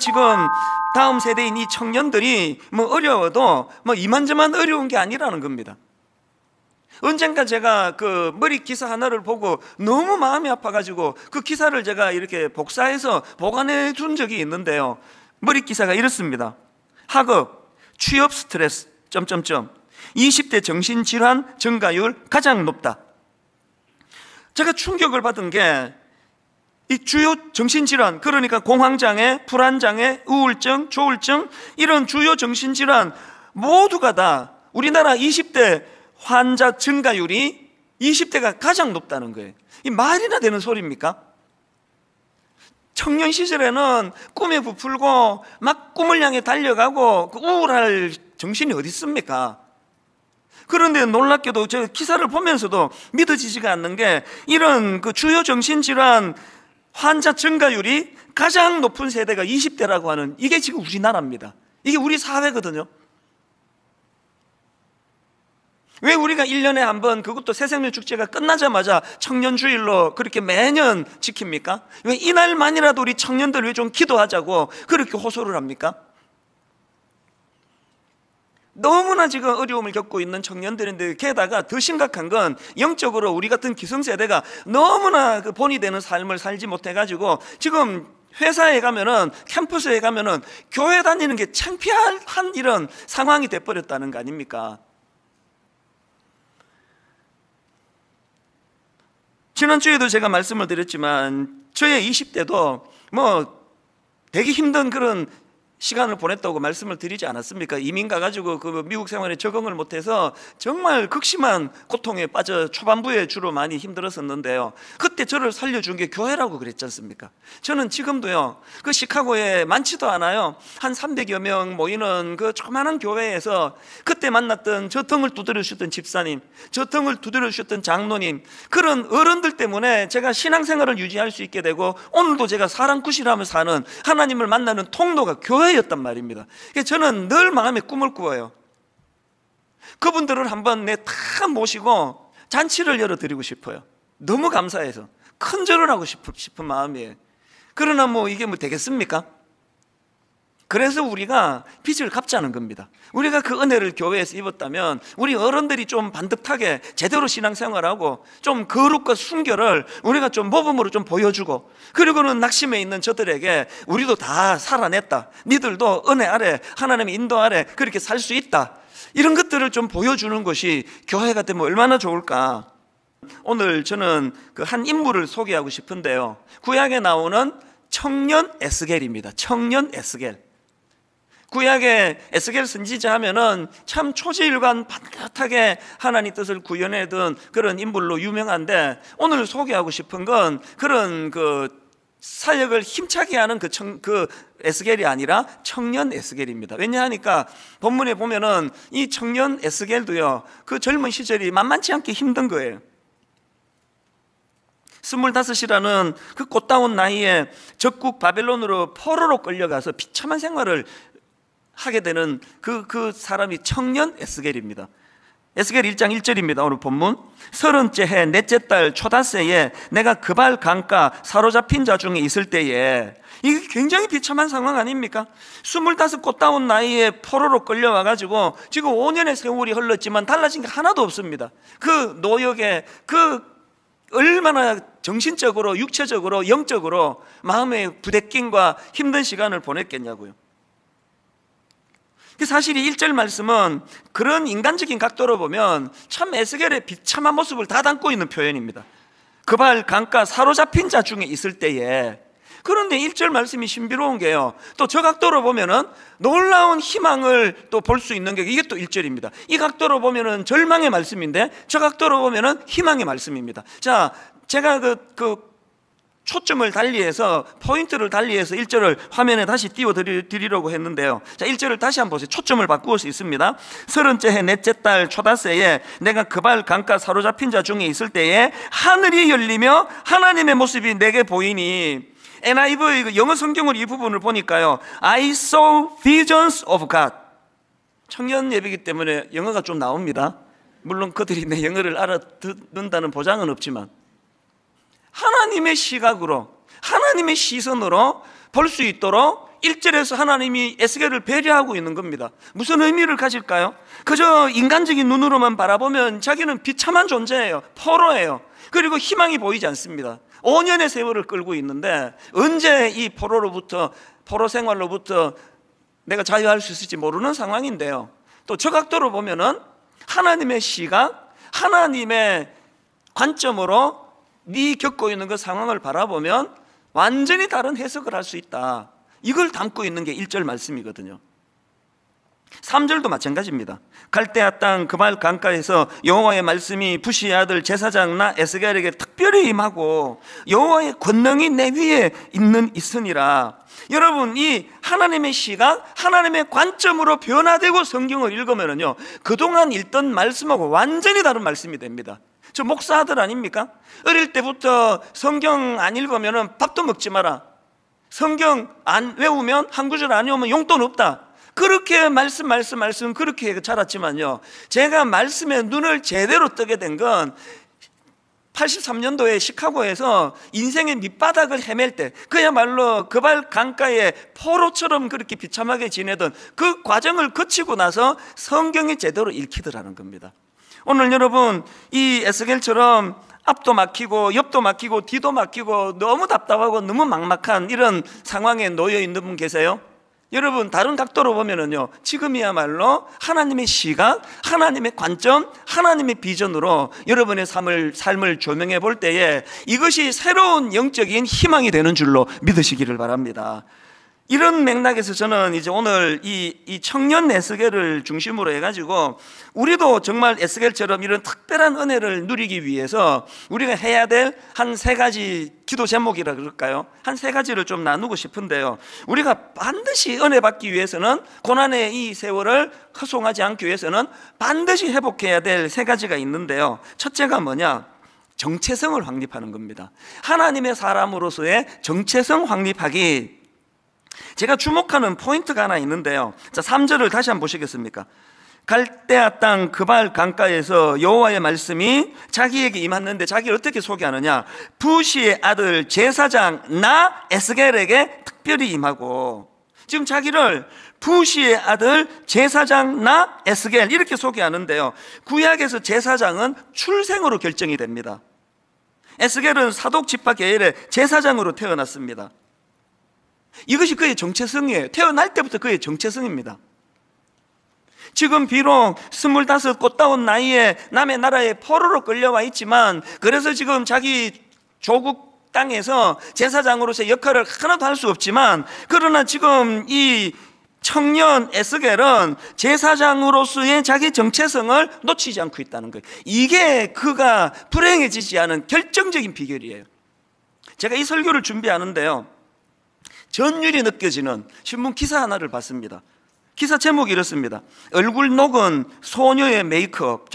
지금 다음 세대인 이 청년들이 뭐 어려워도 뭐 이만저만 어려운 게 아니라는 겁니다. 언젠가 제가 그 머리 기사 하나를 보고 너무 마음이 아파가지고 그 기사를 제가 이렇게 복사해서 보관해 둔 적이 있는데요. 머리 기사가 이렇습니다. 학업, 취업 스트레스, 20대 정신질환 증가율 가장 높다. 제가 충격을 받은 게 이 주요 정신질환, 그러니까 공황장애, 불안장애, 우울증, 조울증, 이런 주요 정신질환 모두가 다 우리나라 20대 환자 증가율이 20대가 가장 높다는 거예요. 이 말이나 되는 소리입니까? 청년 시절에는 꿈에 부풀고 막 꿈을 향해 달려가고 그 우울할 정신이 어디 있습니까? 그런데 놀랍게도 저 기사를 보면서도 믿어지지가 않는 게 이런 그 주요 정신질환 환자 증가율이 가장 높은 세대가 20대라고 하는 이게 지금 우리나라입니다. 이게 우리 사회거든요. 왜 우리가 1년에 한 번, 그것도 새생명축제가 끝나자마자 청년주일로 그렇게 매년 지킵니까? 왜 이날만이라도 우리 청년들 왜 좀 기도하자고 그렇게 호소를 합니까? 너무나 지금 어려움을 겪고 있는 청년들인데, 게다가 더 심각한 건 영적으로 우리 같은 기성세대가 너무나 그 본이 되는 삶을 살지 못해가지고 지금 회사에 가면은, 캠퍼스에 가면은 교회 다니는 게 창피한 이런 상황이 돼버렸다는 거 아닙니까? 지난주에도 제가 말씀을 드렸지만 저의 20대도 뭐 되게 힘든 그런 시간을 보냈다고 말씀을 드리지 않았습니까? 이민 가가지고 그 미국 생활에 적응을 못해서 정말 극심한 고통에 빠져 초반부에 주로 많이 힘들었었는데요. 그때 저를 살려준 게 교회라고 그랬지 않습니까? 저는 지금도요, 그 시카고에 많지도 않아요. 한 300여 명 모이는 그 조그마한 교회에서 그때 만났던 저 등을 두드려 주셨던 집사님, 저 등을 두드려 주셨던 장로님, 그런 어른들 때문에 제가 신앙생활을 유지할 수 있게 되고 오늘도 제가 사랑굿이라며 사는 하나님을 만나는 통로가 교회 였단 말입니다. 저는 늘 마음에 꿈을 꾸어요. 그분들을 한번 다 모시고 잔치를 열어드리고 싶어요. 너무 감사해서 큰 절을 하고 싶은 마음이에요. 그러나 뭐 이게 뭐 되겠습니까? 그래서 우리가 빚을 갚자는 겁니다. 우리가 그 은혜를 교회에서 입었다면 우리 어른들이 좀 반듯하게 제대로 신앙생활하고 좀 거룩과 순결을 우리가 좀 모범으로 좀 보여주고, 그리고는 낙심해 있는 저들에게 우리도 다 살아냈다, 니들도 은혜 아래 하나님의 인도 아래 그렇게 살 수 있다, 이런 것들을 좀 보여주는 것이 교회가 되면 얼마나 좋을까. 오늘 저는 그 한 인물을 소개하고 싶은데요, 구약에 나오는 청년 에스겔입니다. 청년 에스겔. 구약의 에스겔 선지자 하면은 참 초지일관 반듯하게 하나님 뜻을 구현해둔 그런 인물로 유명한데, 오늘 소개하고 싶은 건 그런 그 사역을 힘차게 하는 그 에스겔이 아니라 청년 에스겔입니다. 왜냐하니까 본문에 보면은 이 청년 에스겔도요, 그 젊은 시절이 만만치 않게 힘든 거예요. 25이라는 그 꽃다운 나이에 적국 바벨론으로 포로로 끌려가서 비참한 생활을 하게 되는 그 사람이 청년 에스겔입니다. 에스겔 1장 1절입니다. 오늘 본문. 30째 해 넷째 달 초닷새에 내가 그발 강가 사로잡힌 자 중에 있을 때에, 이게 굉장히 비참한 상황 아닙니까? 25 꽃다운 나이에 포로로 끌려와가지고 지금 5년의 세월이 흘렀지만 달라진 게 하나도 없습니다. 그 노역에 그 얼마나 정신적으로, 육체적으로, 영적으로 마음의 부대낌과 힘든 시간을 보냈겠냐고요. 사실 이 1절 말씀은 그런 인간적인 각도로 보면 참 에스겔의 비참한 모습을 다 담고 있는 표현입니다. 그발 강가 사로잡힌 자 중에 있을 때에. 그런데 1절 말씀이 신비로운 게요, 또 저 각도로 보면은 놀라운 희망을 또 볼 수 있는 게 이게 또 1절입니다. 이 각도로 보면은 절망의 말씀인데 저 각도로 보면은 희망의 말씀입니다. 자, 제가 그 초점을 달리해서, 포인트를 달리해서 1절을 화면에 다시 띄워드리려고 했는데요. 자, 1절을 다시 한번 보세요. 초점을 바꾸어 수 있습니다. 30째 해 넷째 달 초닷새에 내가 그발 강가 사로잡힌 자 중에 있을 때에 하늘이 열리며 하나님의 모습이 내게 보이니. NIV 영어 성경으로 이 부분을 보니까요, I saw visions of God. 청년 예배이기 때문에 영어가 좀 나옵니다. 물론 그들이 내 영어를 알아듣는다는 보장은 없지만 하나님의 시각으로, 하나님의 시선으로 볼 수 있도록 1절에서 하나님이 에스겔을 배려하고 있는 겁니다. 무슨 의미를 가질까요? 그저 인간적인 눈으로만 바라보면 자기는 비참한 존재예요. 포로예요. 그리고 희망이 보이지 않습니다. 5년의 세월을 끌고 있는데 언제 이 포로 생활로부터 내가 자유할 수 있을지 모르는 상황인데요. 또 저 각도로 보면은 하나님의 시각, 하나님의 관점으로 네 겪고 있는 그 상황을 바라보면 완전히 다른 해석을 할 수 있다. 이걸 담고 있는 게 1절 말씀이거든요. 3절도 마찬가지입니다. 갈대아 땅 그발 강가에서 여호와의 말씀이 부시의 아들 제사장 나 에스겔에게 특별히 임하고 여호와의 권능이 내 위에 있으니라. 여러분, 이 하나님의 시각, 하나님의 관점으로 변화되고 성경을 읽으면요, 그동안 읽던 말씀하고 완전히 다른 말씀이 됩니다. 저 목사 아들 아닙니까? 어릴 때부터 성경 안 읽으면 밥도 먹지 마라, 성경 안 외우면 한 구절 안 외우면 용돈 없다, 그렇게 말씀 그렇게 자랐지만요, 제가 말씀에 눈을 제대로 뜨게 된 건 83년도에 시카고에서 인생의 밑바닥을 헤맬 때, 그야말로 그발 강가에 포로처럼 그렇게 비참하게 지내던 그 과정을 거치고 나서 성경이 제대로 읽히더라는 겁니다. 오늘 여러분, 이 에스겔처럼 앞도 막히고 옆도 막히고 뒤도 막히고 너무 답답하고 너무 막막한 이런 상황에 놓여 있는 분 계세요? 여러분, 다른 각도로 보면은요, 지금이야말로 하나님의 시각, 하나님의 관점, 하나님의 비전으로 여러분의 삶을 조명해 볼 때에 이것이 새로운 영적인 희망이 되는 줄로 믿으시기를 바랍니다. 이런 맥락에서 저는 이제 오늘 이 청년 에스겔을 중심으로 해가지고 우리도 정말 에스겔처럼 이런 특별한 은혜를 누리기 위해서 우리가 해야 될 한 3가지 기도 제목이라 그럴까요? 한 3가지를 좀 나누고 싶은데요, 우리가 반드시 은혜 받기 위해서는, 고난의 이 세월을 허송하지 않기 위해서는 반드시 회복해야 될 3가지가 있는데요, 첫째가 뭐냐? 정체성을 확립하는 겁니다. 하나님의 사람으로서의 정체성 확립하기. 제가 주목하는 포인트가 하나 있는데요, 자, 3절을 다시 한번 보시겠습니까? 갈대아 땅 그발 강가에서 여호와의 말씀이 자기에게 임했는데, 자기를 어떻게 소개하느냐? 부시의 아들 제사장 나 에스겔에게 특별히 임하고, 지금 자기를 부시의 아들 제사장 나 에스겔 이렇게 소개하는데요, 구약에서 제사장은 출생으로 결정이 됩니다. 에스겔은 사독 지파 계열의 제사장으로 태어났습니다. 이것이 그의 정체성이에요. 태어날 때부터 그의 정체성입니다. 지금 비록 25 꽃다운 나이에 남의 나라에 포로로 끌려와 있지만, 그래서 지금 자기 조국 땅에서 제사장으로서의 역할을 하나도 할 수 없지만, 그러나 지금 이 청년 에스겔은 제사장으로서의 자기 정체성을 놓치지 않고 있다는 거예요. 이게 그가 불행해지지 않은 결정적인 비결이에요. 제가 이 설교를 준비하는데요, 전율이 느껴지는 신문 기사 하나를 봤습니다. 기사 제목이 이렇습니다. 얼굴 녹은 소녀의 메이크업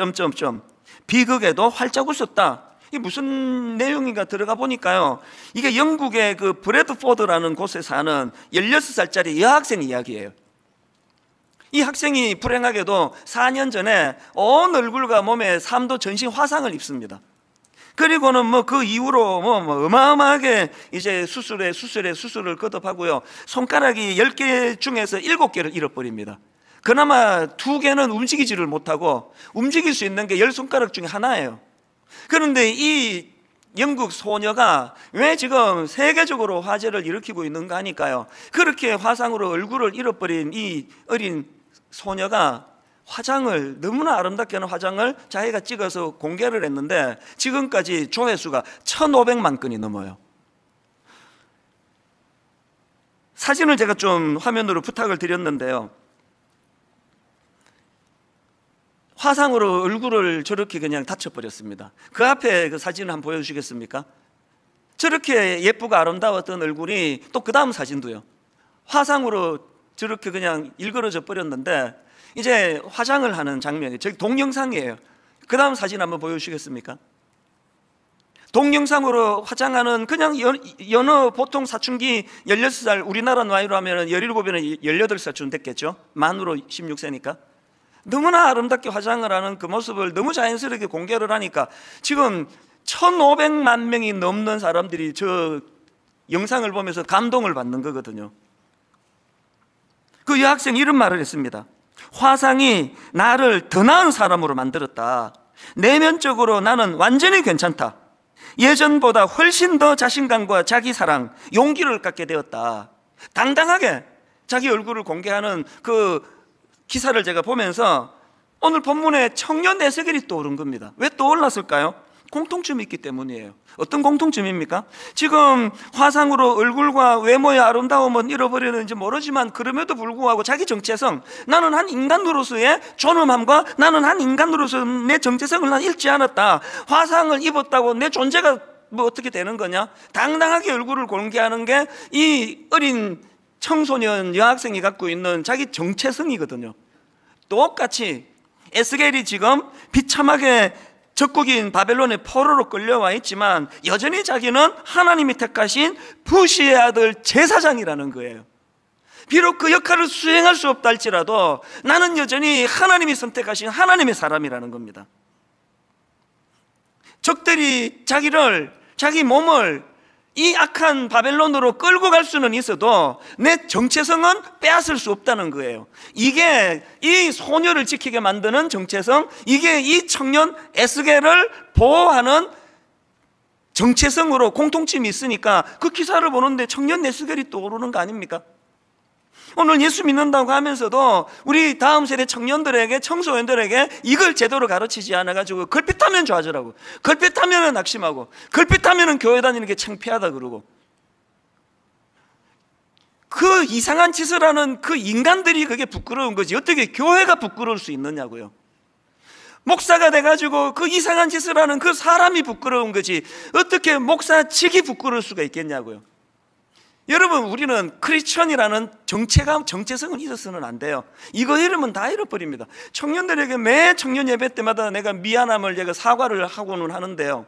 비극에도 활짝 웃었다. 이게 무슨 내용인가 들어가 보니까요, 이게 영국의 그 브래드포드라는 곳에 사는 16살짜리 여학생 이야기예요. 이 학생이 불행하게도 4년 전에 온 얼굴과 몸에 3도 전신 화상을 입습니다. 그리고는 그 이후로 어마어마하게 이제 수술을 거듭하고요, 손가락이 10개 중에서 7개를 잃어버립니다. 그나마 2개는 움직이지를 못하고 움직일 수 있는 게 10손가락 중에 하나예요. 그런데 이 영국 소녀가 왜 지금 세계적으로 화제를 일으키고 있는가 하니까요, 그렇게 화상으로 얼굴을 잃어버린 이 어린 소녀가 화장을, 너무나 아름답게 하는 화장을 자기가 찍어서 공개를 했는데 지금까지 조회수가 1,500만 건이 넘어요. 사진을 제가 좀 화면으로 부탁을 드렸는데요, 화상으로 얼굴을 저렇게 그냥 다쳐버렸습니다. 그 앞에 그 사진을 한번 보여주시겠습니까? 저렇게 예쁘고 아름다웠던 얼굴이 또 그 다음 사진도요, 화상으로 저렇게 그냥 일그러져 버렸는데 이제 화장을 하는 장면이, 저기 동영상이에요. 그 다음 사진 한번 보여주시겠습니까? 동영상으로 화장하는 그냥 여느 보통 사춘기 16살, 우리나라 나이로 하면 17이나 18살쯤 됐겠죠. 만으로 16세니까 너무나 아름답게 화장을 하는 그 모습을 너무 자연스럽게 공개를 하니까 지금 1,500만 명이 넘는 사람들이 저 영상을 보면서 감동을 받는 거거든요. 그 여학생이 이런 말을 했습니다. 화상이 나를 더 나은 사람으로 만들었다. 내면적으로 나는 완전히 괜찮다. 예전보다 훨씬 더 자신감과 자기 사랑, 용기를 갖게 되었다. 당당하게 자기 얼굴을 공개하는 그 기사를 제가 보면서 오늘 본문에 청년 에스겔이 떠오른 겁니다. 왜 떠올랐을까요? 공통점이 있기 때문이에요. 어떤 공통점입니까? 지금 화상으로 얼굴과 외모의 아름다움은 잃어버리는지 모르지만 그럼에도 불구하고 자기 정체성, 나는 한 인간으로서의 존엄함과 나는 한 인간으로서 내 정체성을 난 잃지 않았다. 화상을 입었다고 내 존재가 뭐 어떻게 되는 거냐? 당당하게 얼굴을 공개하는 게 이 어린 청소년 여학생이 갖고 있는 자기 정체성이거든요. 똑같이 에스겔이 지금 비참하게 적국인 바벨론의 포로로 끌려와 있지만 여전히 자기는 하나님이 택하신 부시의 아들 제사장이라는 거예요. 비록 그 역할을 수행할 수 없다 할지라도 나는 여전히 하나님이 선택하신 하나님의 사람이라는 겁니다. 적들이 자기 몸을 이 악한 바벨론으로 끌고 갈 수는 있어도 내 정체성은 빼앗을 수 없다는 거예요. 이게 이 소녀를 지키게 만드는 정체성, 이게 이 청년 에스겔을 보호하는 정체성으로 공통점이 있으니까 그 기사를 보는데 청년 에스겔이 떠오르는 거 아닙니까? 오늘 예수 믿는다고 하면서도 우리 다음 세대 청년들에게, 청소년들에게 이걸 제대로 가르치지 않아가지고 걸핏하면 좌절하고, 걸핏하면 낙심하고, 걸핏하면 교회 다니는 게 창피하다 그러고, 그 이상한 짓을 하는 그 인간들이 그게 부끄러운 거지 어떻게 교회가 부끄러울 수 있느냐고요. 목사가 돼가지고 그 이상한 짓을 하는 그 사람이 부끄러운 거지 어떻게 목사직이 부끄러울 수가 있겠냐고요. 여러분, 우리는 크리스천이라는 정체성은 잊어서는 안 돼요. 이거 잃으면 다 잃어버립니다. 청년들에게 매 청년 예배 때마다 내가 미안함을 제가 사과를 하고는 하는데요,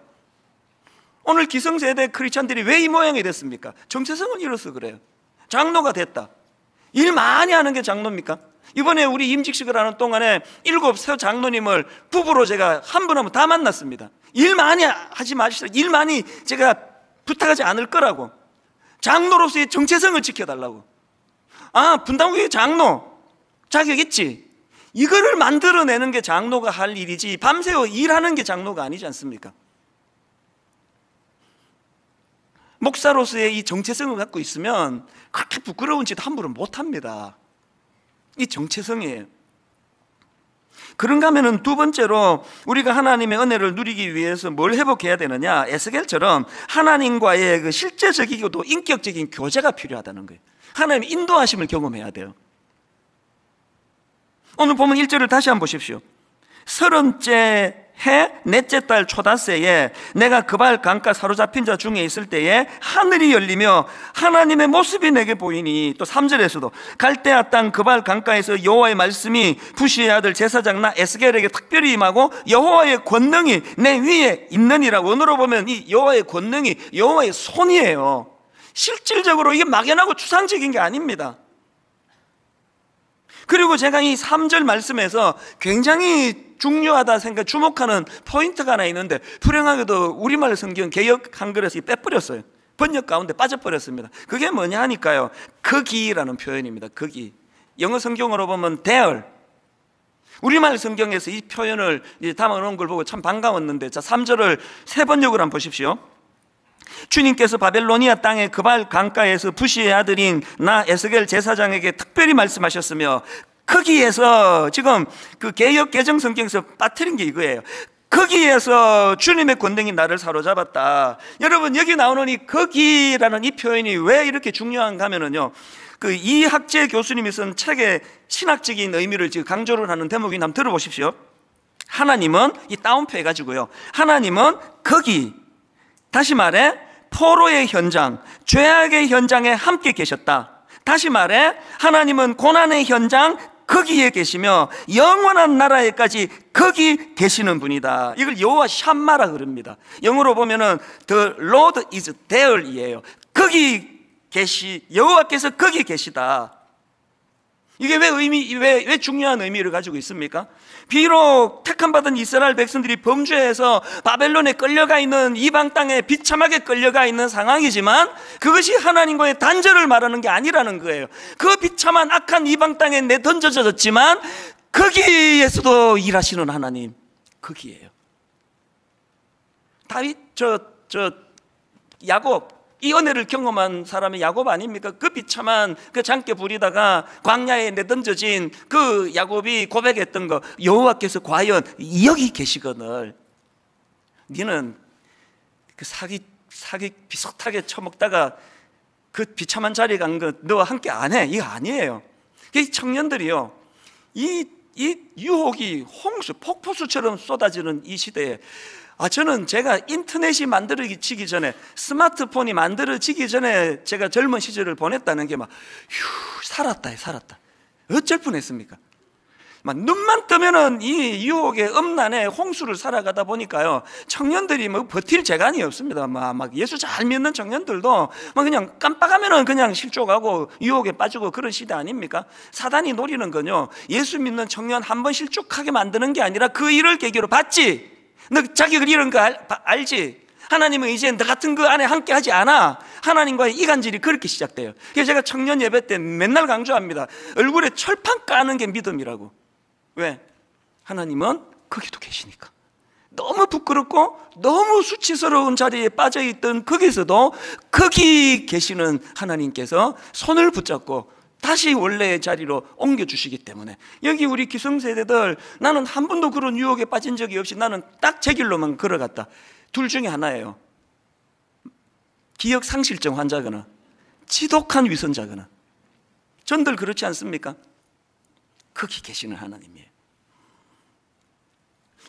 오늘 기성세대 크리스천들이 왜 이 모양이 됐습니까? 정체성은 잃어서 그래요. 장로가 됐다. 일 많이 하는 게 장로입니까? 이번에 우리 임직식을 하는 동안에 7 장로님을 부부로 제가 한 분 한 분 다 만났습니다. 일 많이 하지 마시라. 일 많이 제가 부탁하지 않을 거라고. 장로로서의 정체성을 지켜달라고. 아, 분당교회 장로 자격 있지. 이거를 만들어내는 게 장로가 할 일이지 밤새워 일하는 게 장로가 아니지 않습니까? 목사로서의 이 정체성을 갖고 있으면 그렇게 부끄러운 짓 함부로 못합니다. 이 정체성이에요. 그런가 하면은 두 번째로 우리가 하나님의 은혜를 누리기 위해서 뭘 회복해야 되느냐, 에스겔처럼 하나님과의 그 실제적이고도 인격적인 교제가 필요하다는 거예요. 하나님의 인도하심을 경험해야 돼요. 오늘 보면 1절을 다시 한번 보십시오. 30째 해 넷째 달 초닷새에 내가 그발 강가 사로잡힌 자 중에 있을 때에 하늘이 열리며 하나님의 모습이 내게 보이니, 또 3절에서도 갈대아 땅 그발 강가에서 여호와의 말씀이 부시의 아들 제사장 나 에스겔에게 특별히 임하고 여호와의 권능이 내 위에 있느니라. 원어로 보면 이 여호와의 권능이 여호와의 손이에요. 실질적으로 이게 막연하고 추상적인 게 아닙니다. 그리고 제가 이 3절 말씀에서 굉장히 중요하다 생각, 주목하는 포인트가 하나 있는데, 불행하게도 우리말 성경 개역 한글에서 빼버렸어요. 번역 가운데 빠져버렸습니다. 그게 뭐냐 하니까요, 거기라는 표현입니다. 거기. 영어 성경으로 보면 there. 우리말 성경에서 이 표현을 담아놓은 걸 보고 참 반가웠는데, 자 3절을 세 번역을 한번 보십시오. 주님께서 바벨로니아 땅의 그발 강가에서 부시의 아들인 나 에스겔 제사장에게 특별히 말씀하셨으며, 거기에서 지금 그 개역 개정 성경에서 빠뜨린 게 이거예요. 거기에서 주님의 권능이 나를 사로잡았다. 여러분, 여기 나오는 이 거기라는 이 표현이 왜 이렇게 중요한가 하면은요, 그 이학재 교수님이 쓴 책의 신학적인 의미를 지금 강조를 하는 대목이 한번 들어보십시오. 하나님은, 이 다운표 해가지고요, 하나님은 거기, 다시 말해 포로의 현장, 죄악의 현장에 함께 계셨다. 다시 말해 하나님은 고난의 현장 거기에 계시며 영원한 나라에까지 거기 계시는 분이다. 이걸 여호와 샴마라 그럽니다. 영어로 보면은 The Lord is there이에요. 거기 여호와께서 거기 계시다. 이게 왜 중요한 의미를 가지고 있습니까? 비록 택함받은 이스라엘 백성들이 범죄해서 바벨론에 끌려가 있는 이방 땅에 비참하게 끌려가 있는 상황이지만 그것이 하나님과의 단절을 말하는 게 아니라는 거예요. 그 비참한 악한 이방 땅에 내던져졌지만 거기에서도 일하시는 하나님, 거기에요. 다윗, 야곱, 이 은혜를 경험한 사람이 야곱 아닙니까? 그 비참한 그 장께 부리다가 광야에 내던져진 그 야곱이 고백했던 거, 여호와께서 과연 여기 계시거늘 니는 그 사기 비슷하게 처먹다가 그 비참한 자리에 간 거 너와 함께 안 해. 이거 아니에요. 이 청년들이요, 이 유혹이 홍수, 폭포수처럼 쏟아지는 이 시대에, 저는 제가 인터넷이 만들어지기 전에, 스마트폰이 만들어지기 전에 제가 젊은 시절을 보냈다는 게 살았다. 어쩔 뻔했습니까? 막 눈만 뜨면은 이 유혹의 음란에 홍수를 살아가다 보니까요, 청년들이 버틸 재간이 없습니다. 막 예수 잘 믿는 청년들도 막 그냥 깜빡하면은 그냥 실족하고 유혹에 빠지고 그런 시대 아닙니까? 사단이 노리는 건요, 예수 믿는 청년 한 번 실족하게 만드는 게 아니라 그 일을 계기로 봤지? 너 자격을 잃은 거 알지? 하나님은 이제 너 같은 그 안에 함께 하지 않아. 하나님과의 이간질이 그렇게 시작돼요. 그래서 제가 청년 예배 때 맨날 강조합니다. 얼굴에 철판 까는 게 믿음이라고. 왜? 하나님은 거기도 계시니까. 너무 부끄럽고 너무 수치스러운 자리에 빠져있던 거기서도 거기 계시는 하나님께서 손을 붙잡고 다시 원래의 자리로 옮겨주시기 때문에, 여기 우리 기성세대들, 나는 한 번도 그런 유혹에 빠진 적이 없이 나는 딱 제 길로만 걸어갔다. 둘 중에 하나예요. 기억상실증 환자거나 지독한 위선자거나. 전들 그렇지 않습니까? 거기 계시는 하나님이에요.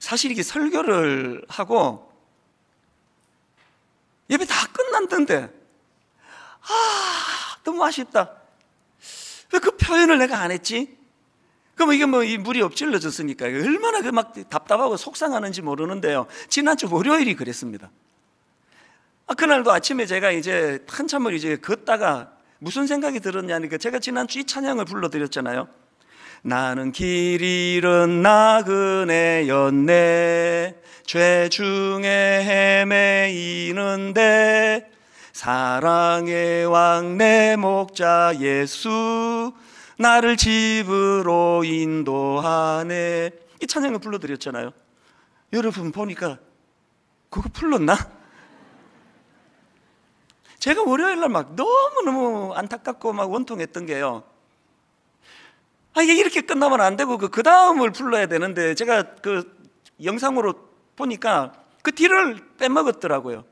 사실 이게 설교를 하고 예배 다 끝났는데 너무 아쉽다. 왜 그 표현을 내가 안 했지? 그럼 이게 이 물이 엎질러졌으니까 얼마나 막 답답하고 속상하는지 모르는데요, 지난주 월요일이 그랬습니다. 그날도 아침에 제가 이제 한참을 이제 걷다가 무슨 생각이 들었냐니까, 제가 지난주 이 찬양을 불러드렸잖아요. 나는 길 잃은 나그네였네, 죄 중에 헤매이는데 사랑의 왕 내 목자 예수 나를 집으로 인도하네. 이 찬양을 불러드렸잖아요. 여러분 보니까 그거 불렀나? 제가 월요일날 막 너무너무 안타깝고 막 원통했던 게요, 이게 이렇게 끝나면 안 되고 그 다음을 불러야 되는데, 제가 그 영상으로 보니까 그 뒤를 빼먹었더라고요.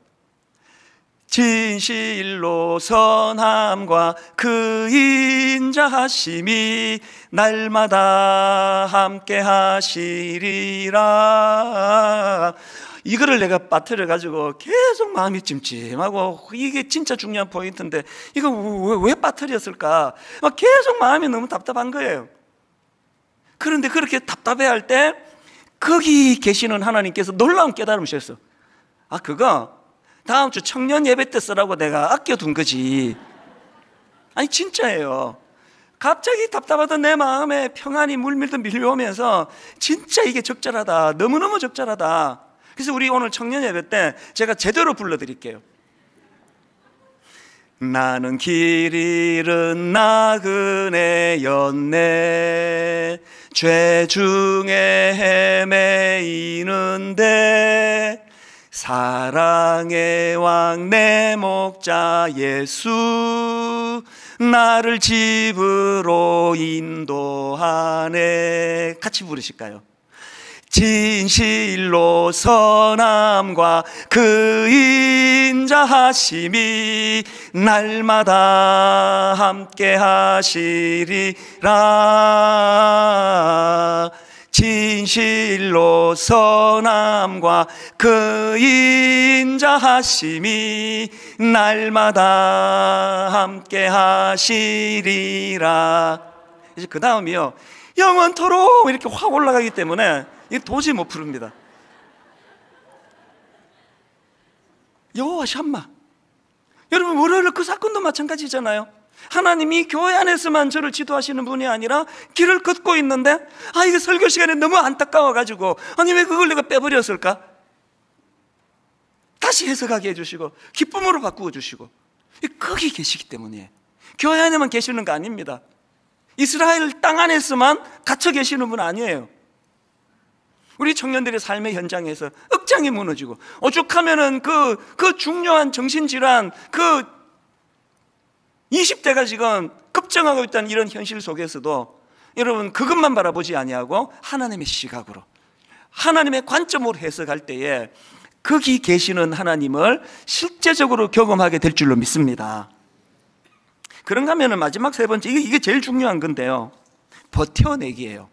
진실로 선함과 그 인자하심이 날마다 함께 하시리라. 이거를 내가 빠뜨려 가지고 계속 마음이 찜찜하고, 이게 진짜 중요한 포인트인데 이거 왜 빠뜨렸을까? 막 계속 마음이 너무 답답한 거예요. 그런데 그렇게 답답해할 때 거기 계시는 하나님께서 놀라운 깨달음을 주셨어. 그거 다음 주 청년 예배 때 쓰라고 내가 아껴둔 거지. 진짜예요. 갑자기 답답하던 내 마음에 평안이 물밀듯 밀려오면서 진짜 이게 적절하다, 너무너무 적절하다. 그래서 우리 오늘 청년 예배 때 제가 제대로 불러드릴게요. 나는 길 잃은 나그네였네, 죄 중에 헤매이는데 사랑의 왕 내 목자 예수 나를 집으로 인도하네. 같이 부르실까요? 진실로 선함과 그 인자하심이 날마다 함께 하시리라. 진실로 선함과 그 인자하심이 날마다 함께 하시리라. 이제 그 다음이요, 영원토록 이렇게 확 올라가기 때문에 이거 도저히 못 부릅니다. 여호와 샴마. 여러분 월요일 그 사건도 마찬가지잖아요. 하나님이 교회 안에서만 저를 지도하시는 분이 아니라 길을 걷고 있는데 이게 설교 시간에 너무 안타까워가지고 아니 왜 그걸 내가 빼버렸을까? 다시 해석하게 해주시고 기쁨으로 바꾸어 주시고 거기 계시기 때문이에요. 교회 안에만 계시는 거 아닙니다. 이스라엘 땅 안에서만 갇혀 계시는 분 아니에요. 우리 청년들의 삶의 현장에서 억장이 무너지고 오죽하면은 그 중요한 정신질환 20대가 지금 급증하고 있다는 이런 현실 속에서도 여러분 그것만 바라보지 아니하고 하나님의 시각으로 하나님의 관점으로 해석할 때에 거기 계시는 하나님을 실제적으로 경험하게 될 줄로 믿습니다. 그런가 하면 마지막 세 번째, 이게 제일 중요한 건데요, 버텨내기예요.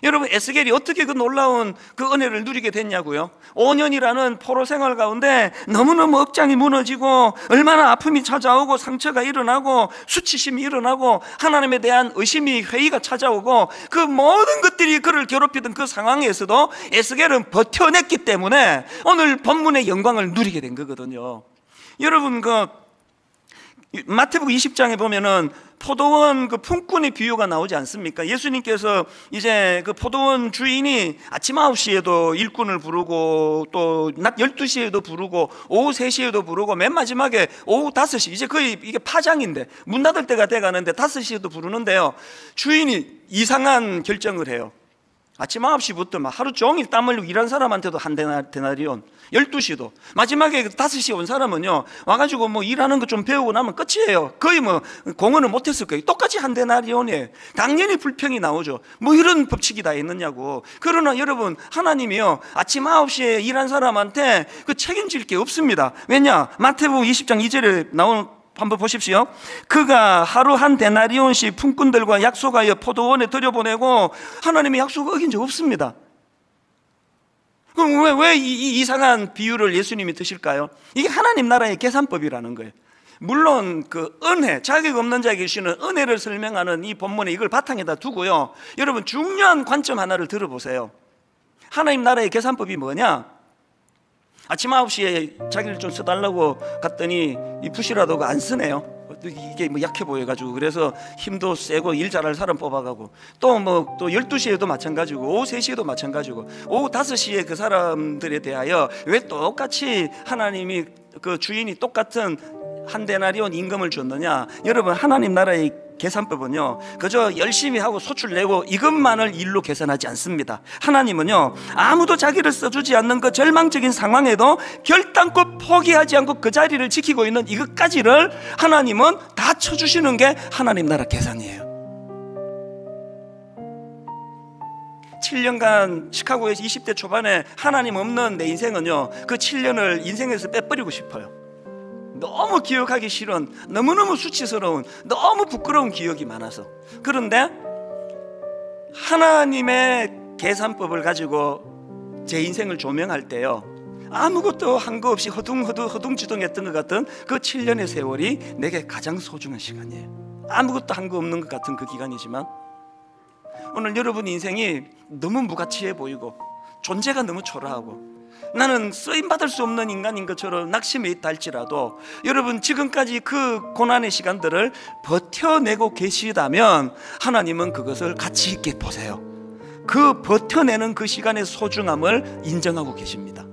여러분 에스겔이 어떻게 그 놀라운 그 은혜를 누리게 됐냐고요? 5년이라는 포로 생활 가운데 너무너무 억장이 무너지고 얼마나 아픔이 찾아오고 상처가 일어나고 수치심이 일어나고 하나님에 대한 의심이 회의가 찾아오고 그 모든 것들이 그를 괴롭히던 그 상황에서도 에스겔은 버텨냈기 때문에 오늘 본문의 영광을 누리게 된 거거든요. 여러분 마태복음 20장에 보면은 포도원 그 품꾼의 비유가 나오지 않습니까? 예수님께서 이제 그 포도원 주인이 아침 9시에도 일꾼을 부르고 또 낮 12시에도 부르고 오후 3시에도 부르고 맨 마지막에 오후 5시, 이제 거의 이게 파장인데 문 닫을 때가 돼가는데 5시에도 부르는데요, 주인이 이상한 결정을 해요. 아침 9시부터 막 하루 종일 땀 흘리고 일한 사람한테도 한 데나리온, 12시도, 마지막에 5시에 온 사람은요 와가지고 뭐 일하는 거 좀 배우고 나면 끝이에요. 거의 뭐 공헌을 못했을 거예요. 똑같이 한 데나리온이에요. 당연히 불평이 나오죠. 뭐 이런 법칙이 다 있느냐고. 그러나 여러분 하나님이요 아침 9시에 일한 사람한테 그 책임질 게 없습니다. 왜냐? 마태복음 20장 2절에 나오는 한번 보십시오. 그가 하루 한 데나리온씩 품꾼들과 약속하여 포도원에 들여보내고 하나님의 약속을 어긴 적 없습니다. 그럼 왜 이 이상한 비유를 예수님이 드실까요? 이게 하나님 나라의 계산법이라는 거예요. 물론 그 은혜, 자격 없는 자에게 주시는 은혜를 설명하는 이 본문에 이걸 바탕에다 두고요, 여러분 중요한 관점 하나를 들어보세요. 하나님 나라의 계산법이 뭐냐? 아침 9시에 자기를 좀 써달라고 갔더니 이 붓이라도 안 쓰네요. 이게 뭐 약해 보여가지고 그래서 힘도 세고 일 잘할 사람 뽑아가고 또 12시에도 마찬가지고 오후 3시에도 마찬가지고 오후 5시에 그 사람들에 대하여 왜 똑같이 하나님이 그 주인이 똑같은 한 데나리온 임금을 줬느냐? 여러분 하나님 나라의 계산법은요 그저 열심히 하고 소출 내고 이것만을 일로 계산하지 않습니다. 하나님은요 아무도 자기를 써주지 않는 그 절망적인 상황에도 결단코 포기하지 않고 그 자리를 지키고 있는 이것까지를 하나님은 다 쳐주시는 게 하나님 나라 계산이에요. 7년간 시카고에서 20대 초반에 하나님 없는 내 인생은요 그 7년을 인생에서 빼버리고 싶어요. 너무 기억하기 싫은, 너무너무 수치스러운, 너무 부끄러운 기억이 많아서. 그런데 하나님의 계산법을 가지고 제 인생을 조명할 때요 아무것도 한 거 없이 허둥지둥했던 것 같은 그 7년의 세월이 내게 가장 소중한 시간이에요. 아무것도 한 거 없는 것 같은 그 기간이지만 오늘 여러분 인생이 너무 무가치해 보이고 존재가 너무 초라하고 나는 쓰임받을 수 없는 인간인 것처럼 낙심해 있다 할지라도 여러분 지금까지 그 고난의 시간들을 버텨내고 계시다면 하나님은 그것을 가치 있게 보세요. 그 버텨내는 그 시간의 소중함을 인정하고 계십니다.